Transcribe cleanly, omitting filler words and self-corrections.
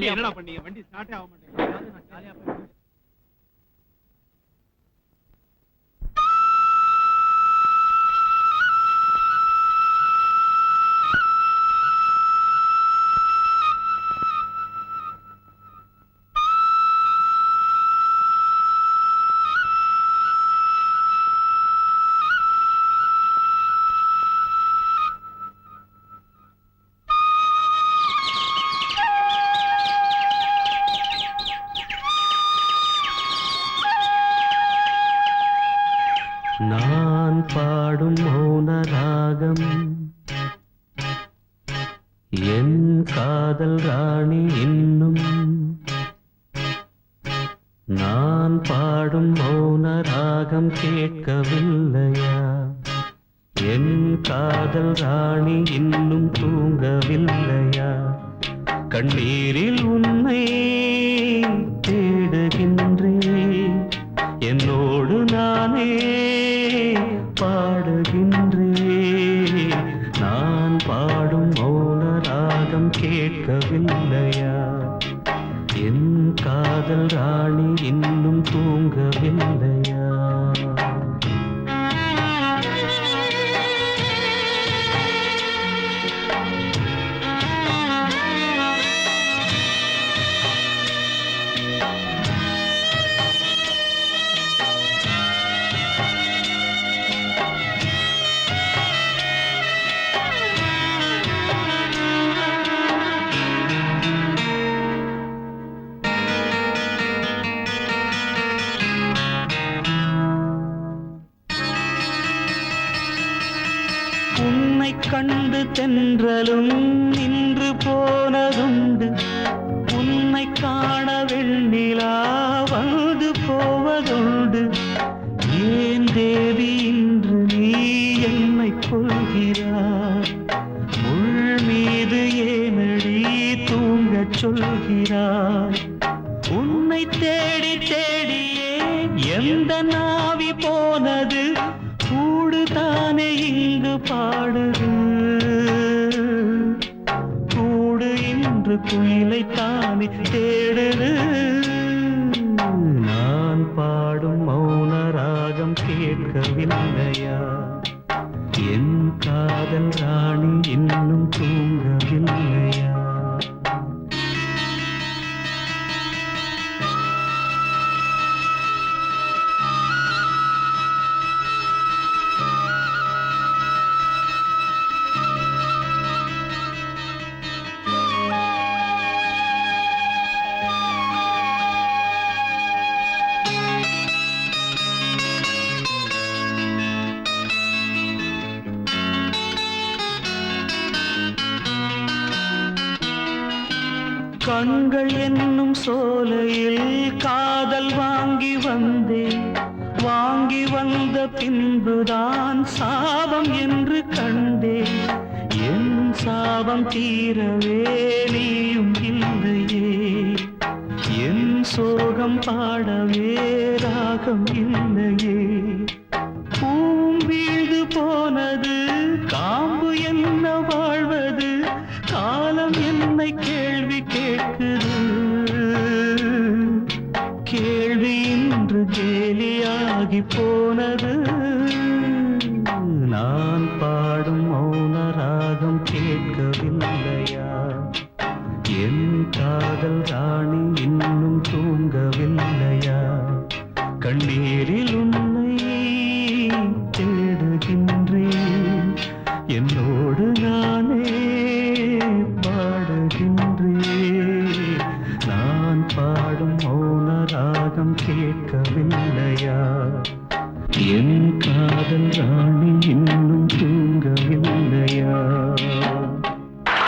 என்னடா பண்ணீங்க? வண்டி ஸ்டார்ட்டே ஆக மாட்டேங்குது. நான் ஜாலியா போய் நான் பாடும் மௌன ராகம் என் காதல் ராணி இன்னும் நான் பாடும் மௌன ராகம் கேட்கவில்லையா? என் காதல் ராணி இன்னும் தூங்கவில்லையா? கண்ணீரில் உன்னை தேடுகின்றேன், என்னோடு நானே பாடுகின்றேன். நான் பாடும் மௌன ராகம் கேட்கவில்லையா? என் காதல் ராணி இன்னும் தூங்கவில்லையா? உன்னை கண்டு தென்றலும் நின்று போனதுண்டு, உன்னை காண வெண்ணிலா வந்து போவதுண்டு. ஏன் தேவி இன்று நீ என்னை கொள்கிறாய்? முள் மீது ஏனடி தூங்கச் சொல்கிறாய்? உன்னை தேடி தேடியே எந்த நாவி போனது, கூடு தானே இங்கு பாடுது. கூடு இன்று குயிலை தானே தேடுது. நான் பாடும் மௌன ராகம் கேட்கவில்லையா? என் காதல் ராணி இன்னும் தூங்கவில்லையா? கண்கள் என்னும் சோலையில் காதல் வாங்கி வந்தேன், வாங்கி வந்த பின்புதான் சாபம் என்று கண்டேன். என் சாபம் தீரவே நீயும் இல்லையே, என் சோகம் பாடவே ராகம் இல்லையே. பூம் வீழ்ந்து போனது, காம்பு என்ன வாழ்வது, காலம் என்னை கேள்வி கேட்குது. கேள்வி இன்று கேலியாகி போனது. நான் பாடும் மௌன ராகம் கேட்கவில்லையா? என் காதல் ராணி இன்னும் தூங்கவில்லையா? கண்ணீரில் உன்னை தேடுகின்றேன், என்னோடு நானே பாடுகின்றேன். நான் பாடும் மௌன ராகம் கேட்கவில்லையா? என் காதல் ராணி இன்னும் தூங்கவில்லை.